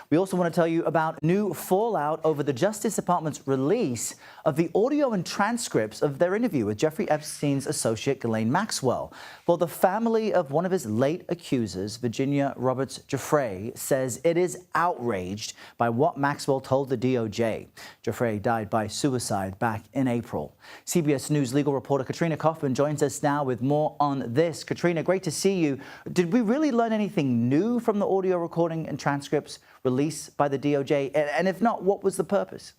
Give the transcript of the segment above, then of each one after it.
We also want to tell you about new fallout over the Justice Department's release of the audio and transcripts of their interview with Jeffrey Epstein's associate Ghislaine Maxwell. Well, the family of one of his late accusers, Virginia Giuffre, says it is outraged by what Maxwell told the DOJ. Giuffre died by suicide back in April. CBS News legal reporter Katrina Kaufman joins us now with more on this. Katrina, great to see you. Did we really learn anything new from the audio recording and transcripts released by the DOJ? And if not, what was the purpose?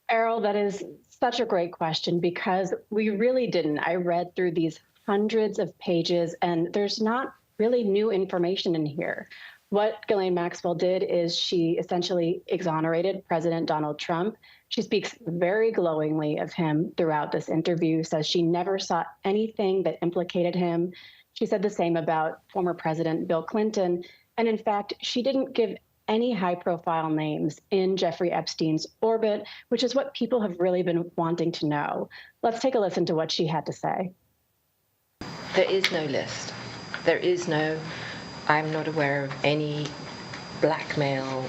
Errol, that is such a great question because we really didn't. I read through these hundreds of pages and there's not really new information in here. What Ghislaine Maxwell did is she essentially exonerated President Donald Trump. She speaks very glowingly of him throughout this interview, says she never saw anything that implicated him. She said the same about former President Bill Clinton. And in fact, she didn't give any high-profile names in Jeffrey Epstein's orbit, which is what people have really been wanting to know. Let's take a listen to what she had to say. There is no list. There is no, I'm not aware of any blackmail.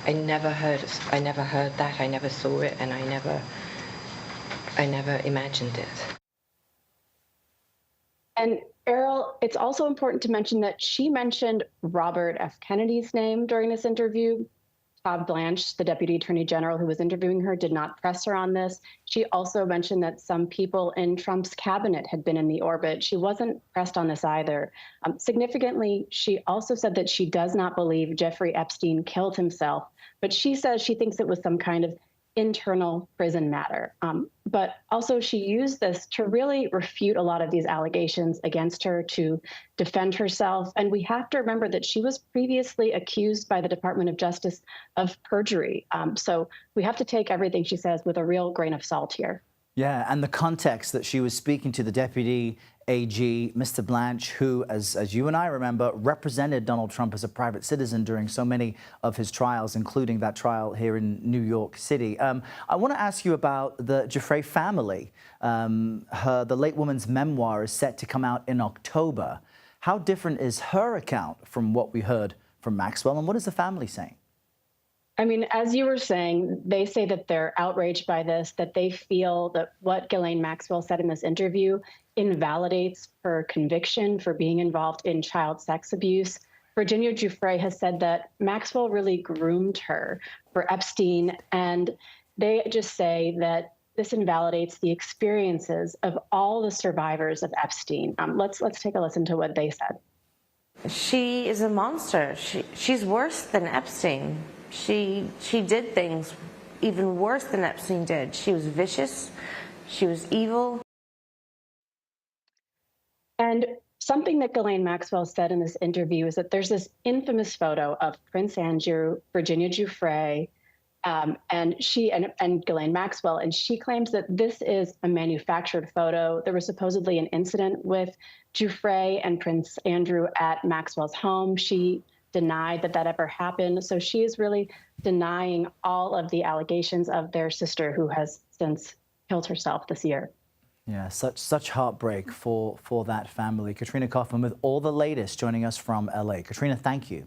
I never heard that. I never saw it, and I never imagined it. And Errol, it's also important to mention that she mentioned Robert F. Kennedy's name during this interview. Todd Blanche, the Deputy Attorney General who was interviewing her, did not press her on this. She also mentioned that some people in Trump's cabinet had been in the orbit. She wasn't pressed on this either. Significantly, she also said that she does not believe Jeffrey Epstein killed himself, but she says she thinks it was some kind of internal prison matter. But also she used this to really refute a lot of these allegations against her, to defend herself. And we have to remember that she was previously accused by the Department of Justice of perjury. So we have to take everything she says with a real grain of salt here. Yeah, and the context that she was speaking to the Deputy AG, Mr. Blanche, who, as you and I remember, represented Donald Trump as a private citizen during so many of his trials, including that trial here in New York City. I want to ask you about the Giuffre family. The late woman's memoir is set to come out in October. How different is her account from what we heard from Maxwell, and what is the family saying? I mean, as you were saying, they say that they're outraged by this, that they feel that what Ghislaine Maxwell said in this interview invalidates her conviction for being involved in child sex abuse. Virginia Giuffre has said that Maxwell really groomed her for Epstein, and they just say that this invalidates the experiences of all the survivors of Epstein. Let's take a listen to what they said. She is a monster. She's worse than Epstein. She did things even worse than Epstein did. She was vicious. She was evil. And something that Ghislaine Maxwell said in this interview is that there's this infamous photo of Prince Andrew, Virginia Giuffre, and Ghislaine Maxwell, and she claims that this is a manufactured photo. There was supposedly an incident with Giuffre and Prince Andrew at Maxwell's home. She denied that ever happened. So she is really denying all of the allegations of their sister, who has since killed herself this year. Yeah, such heartbreak for that family. Katrina Kaufman with all the latest, joining us from LA. Katrina, thank you.